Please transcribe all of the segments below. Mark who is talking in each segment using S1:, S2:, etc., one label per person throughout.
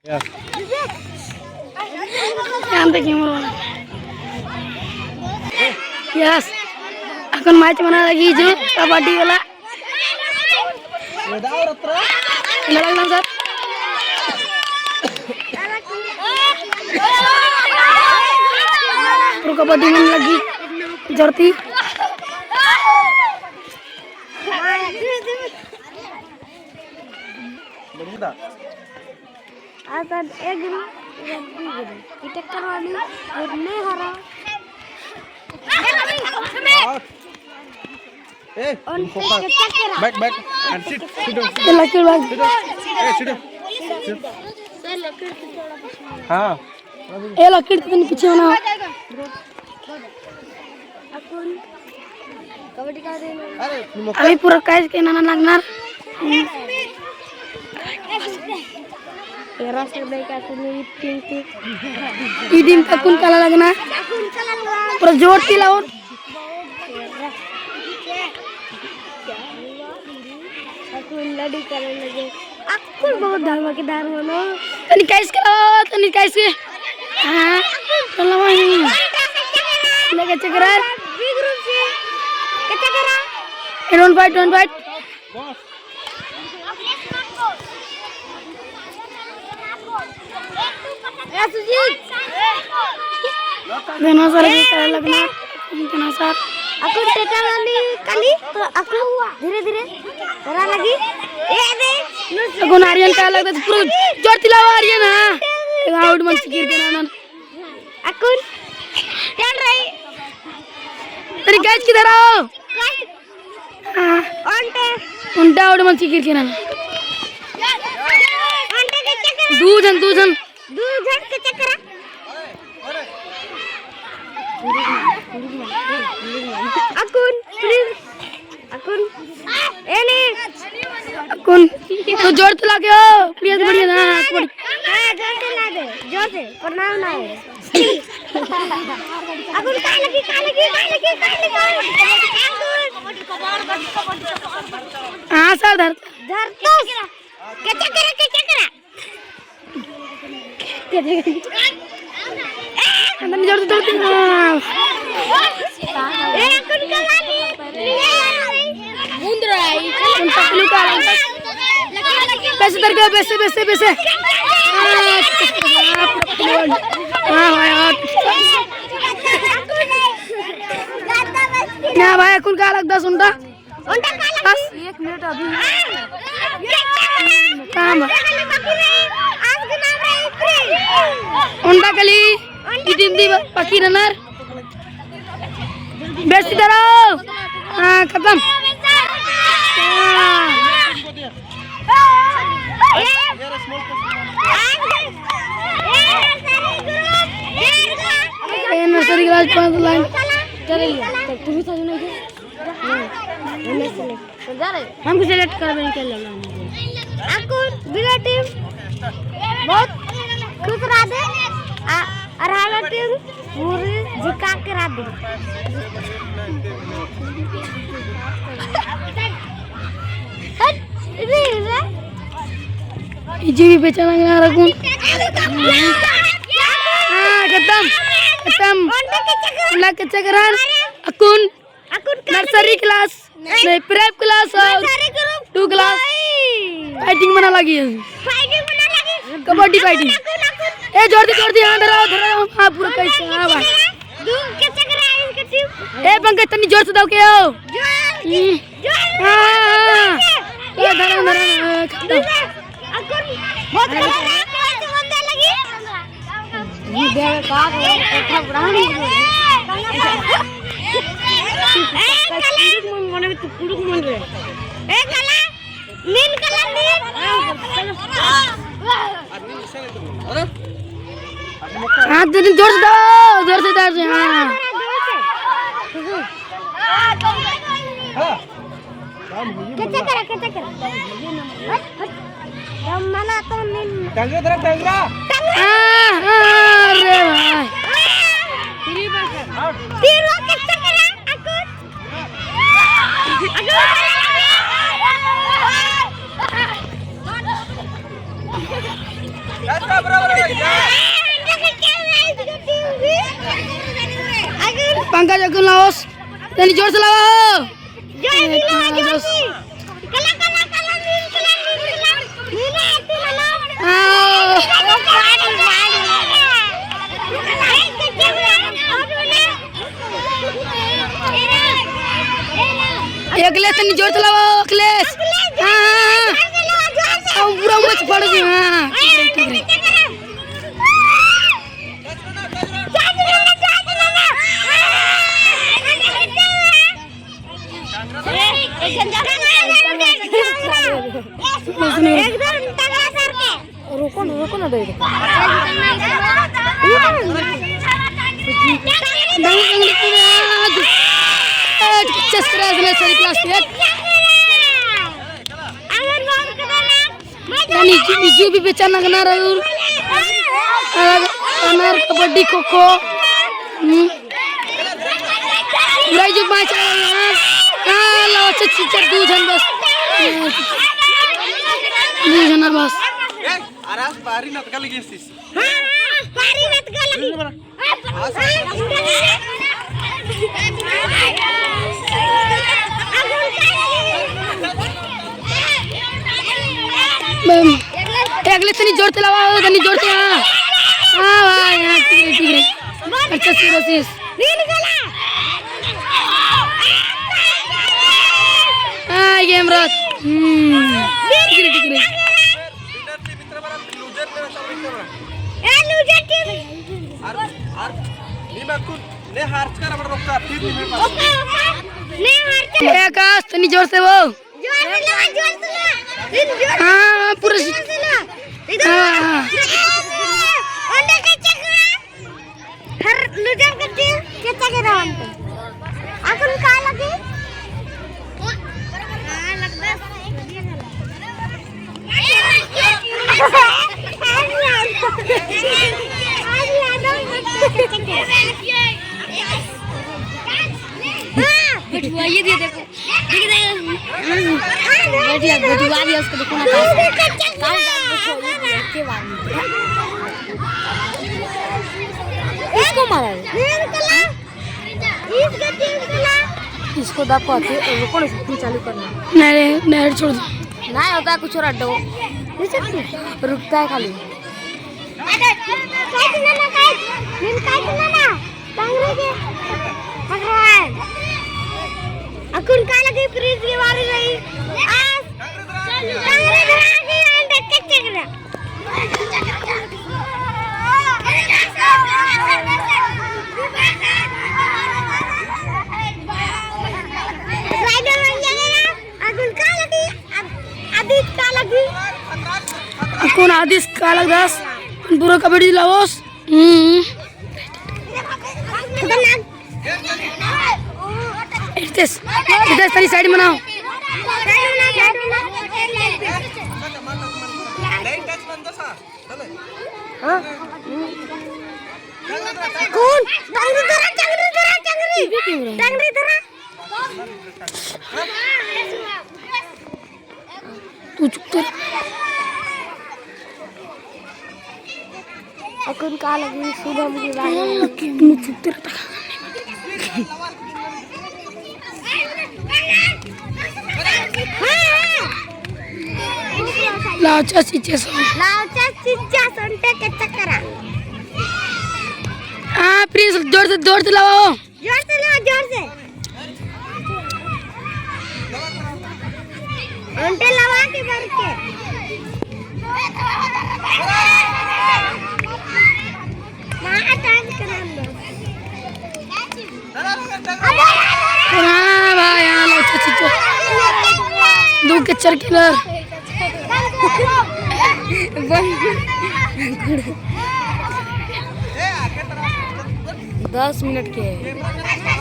S1: yes अकन match मना लगी जो कबड्डी वाला लड़ना सर प्रो कबड्डी में लगी जरती आता एक kita kerani ini hara
S2: back and sit
S1: laki
S2: sit हाँ
S1: ये लकीर तो पीछे होना अभी पूरा कैच के नाना लगना टीम तकुन काला लगना पूरा जोर तिलाओ लड़ी करने लगे अकुल बहुत धमाकेदार होनो तनी कैस के हां चलो वही लगे चक्कर बिग रूप से के चक्कर डोंट फाइट ए सुजीत देना सर भी कर लगना देना सर aku टेका वाली कली तो aku धीरे-धीरे करा लगी ए दे aku नारियल का लगता पूरा जोर तिलावा आरियन हां आउट मन सिकिर के नान aku चल रही तेरी कैच किधर आओ हां उंटा आउट मन सिकिर के नान अंटे के चक्कर दू जन के चक्कर akun तो जोर तो लाके हो प्लीज बढ़िया ना जोर से ला दे जोर से प्रणाम ना है akun काय लगी हां सर धर के चक्कर अंदर जोर से ए akun कलानी मुंद्रा है पकलू का पैसे दर के पैसे हां ना भाई कुल का अलग 10 उंटा बस 1 मिनट अभी काम आज के नाम है उंटा कली टीम दी बाकी रनर बेस्ट इधर आओ हां खत्म नर्सरी क्लास 5 लाइन चलिए तू भी सजो नहीं हमको सेलेक्ट करने के लिए आपको बिना टीम बहुत खुश रहा दे अरहाना टीम पूरी झुका के रहा दे जी भी बेचना है रखूं हां खत्म उला के चक्कर अकुन नर्सरी क्लास नहीं प्रेप क्लास और 2 क्लास फाइटिंग बना लगी कबड्डी फाइटिंग ए जोर दी हां धरो हां पूरा कैसे हां भाई के चक्कर के टीम ए पंकज तनी जोर से दाव के आओ हां ये धरो बहुत बंदा लगी ये दे का अच्छा ब्राउन मन में तो पुरुष मन रे ए कला नील कलर नील हां जोर से दो जोर से हां कैसे कर मला तो नील
S2: टंगरा
S1: अरे भाई तीर कैसे कर पंकज अकुल लाओस तनी जोर से लगाओ अखिलेश तनी जोर से लगाओ अखिलेश हाँ पूरा मच पड़ गई हाँ रुको ना दे जो भी बेचाना अनार कबड्डी खो खो जो मैच दो जन बस बस
S2: आराम पारी नत का लगी इससे
S1: पारी नत का लगी अगले तनी जोर से लगाओ तनी जोर से हां हां भाई हां ठीक है अच्छा सिरोसिस हां गेम रात ठीक है लूजर टीम
S2: नी बाकुन ने हार्च कर बड़ रोका फिर नी में
S1: ने हार्च आकाश तनी जोर से वो जोर से हाँ पूरा हाँ अंडे के चक्रा हर लूजर के टीम के चक्रा अंडे अकुल का लगे हां लगदा बटुआ ये दे देखो बटुआ दिया उसको देखो ना इसको मारा इसको दापो आते रुको ना इसको चालू करना नहीं नहीं छोड़ दो ना होता है कुछ और अड्डो रुकता है खाली अकुन का लगे फ्रीज की बारी रही आज टांगरे धरा के अंडे चकरा स्लाइडर बन जाएगा अकुन का लगी आदित का लगी अकुन आदित का लगदास बुरो कबड्डी लाओस इधर सारी साइड बनाओ कौन टंगरी धरा तू चुप कर अकुन का लगी सुबह मुझे चुप कर लाचा चिच्चा संटे के चक्करा हां प्लीज जोर से लगाओ जोर से अंटे लगा के भर के मां टाइम करा हां भाई हां लाचा चिच्चा दो के चरकेलर 10 मिनट के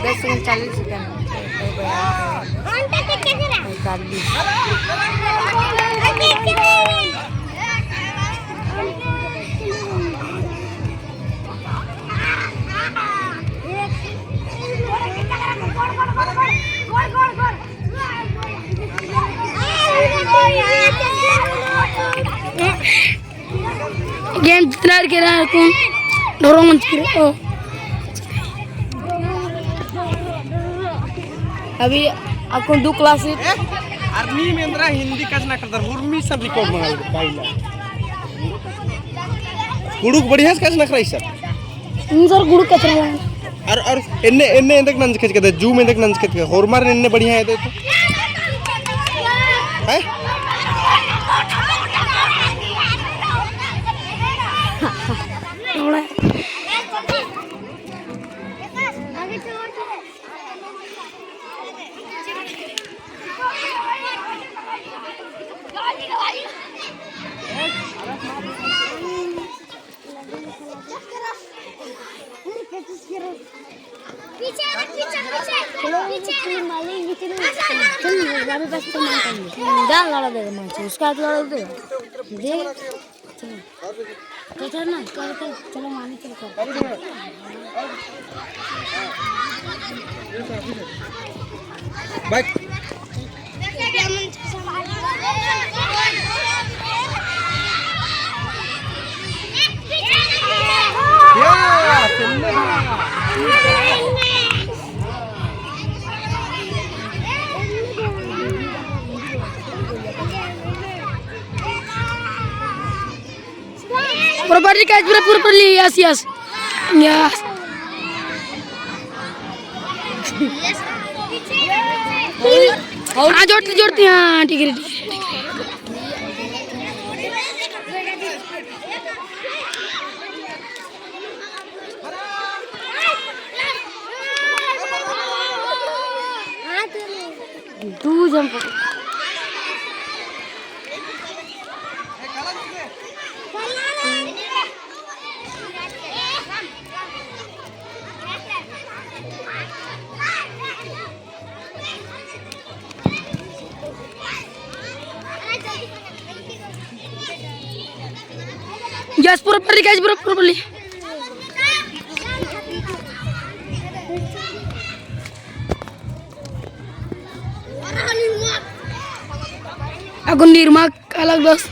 S1: 10 सेकंड 40 सेकंड जितना के रहा कौन डरो मन चिरे अभी अकौन 2 क्लास
S2: आर्मी में अंदर हिंदी का ना करता उर्मी सब रिकॉर्ड बना ले पाइला गुडुक बढ़िया से ना कराई सर
S1: सर गुडु कचरा
S2: और एन्ने एन्ने इंदक नंज खच के जू में इंदक नंज खच के होरमार एन्ने बढ़िया है तो है
S1: थोड़ा डाल लड़ा दे मांस उसका लड़ा दे दे चलो ना चलो माने चलो
S2: bike
S1: properly guys properly yes yes yes हाँ जोड़ती जोड़ती हाँ ठीक है तू jump yes properly guys properly aku nirmak अलग दोस्त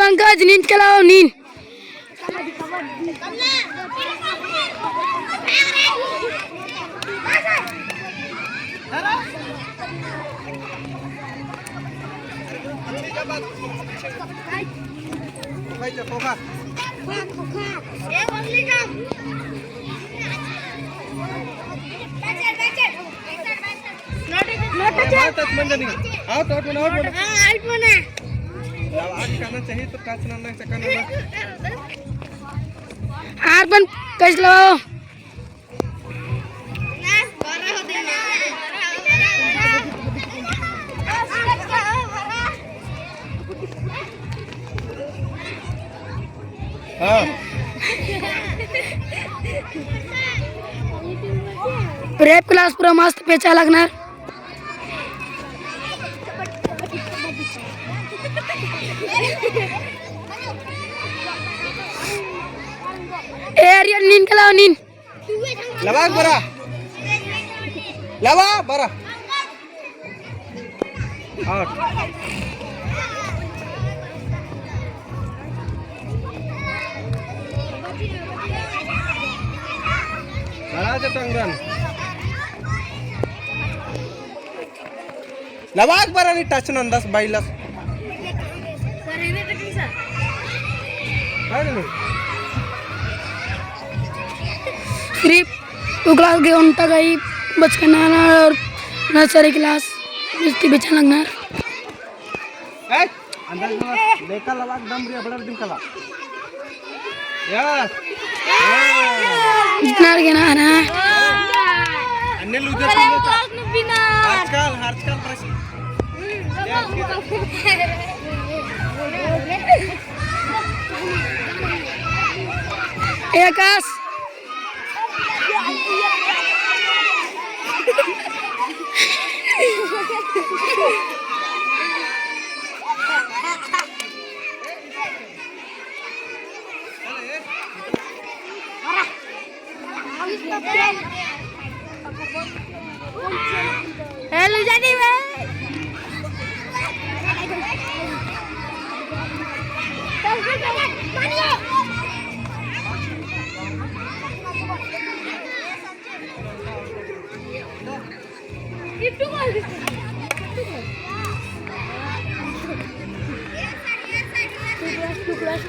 S1: पंकज नींद के लाओ नींद
S2: चाहिए तो काचना नहीं सकना
S1: आर्पण कैसे लगाओ
S2: हाँ
S1: रेप क्लास पूरा मस्त पेचा लगना एरिया नींद के लाओ नींद
S2: लवा बरा लवा बरा आठ बरा टंगन लवा बरा नी टच नंदस बाइलस
S1: सिर्फ 2 क्लास के घंटा का ही बचपन आना और नर्सरी क्लास इसकी बेचन लगना
S2: अंदर देखा लवा दम रे बड़ा दिन कला यस
S1: जितना के ना
S2: इन्हें लूजर आजकल आजकल बस
S1: आकाश हेलो जानी भाई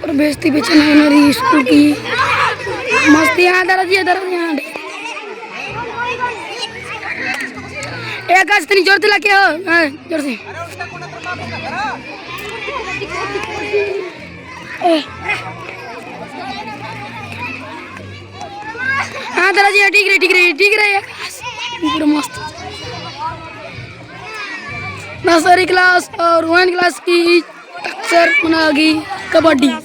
S1: और बेचती बेचना हमारी स्कूल की मस्ती यहाँ दर्द यहाँ एक आज तनी जोर दिला क्या हो जोर से हाँ दादाजी हाँ ठीक रहे पूरा मस्त नर्सरी क्लास और 1 क्लास की टक्कर होगी कबड्डी
S3: 2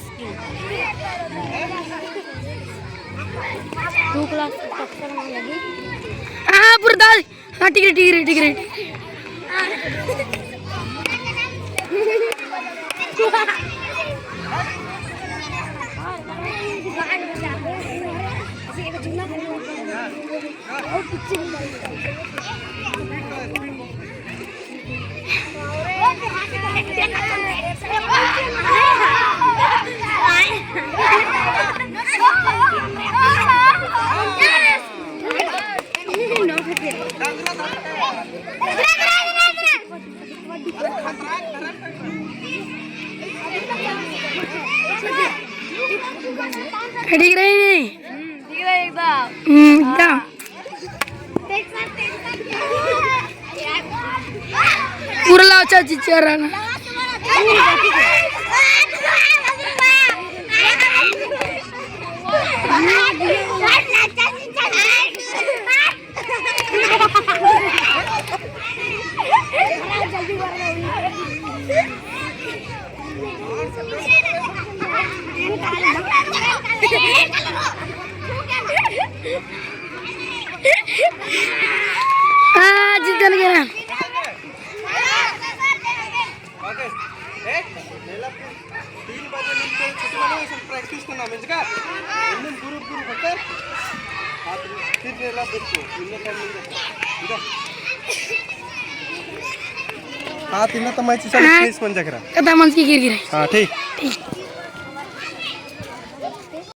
S3: क्लास टक्कर में लगी
S1: हाँ पूरा दादा हाँ ठीक रहे ठीक रहे नहीं एकदम पूरा लाचा चिचर ना जीतन गया
S2: प्रैक्टिस करना मिलगा इन्हें ग्रुप होकर फिर नेला देखो इन्हें टाइम मिलगा हां तिन्ना तमायची चाल प्लीज पण जगरा
S1: कथा मन की गिर
S2: हां ठीक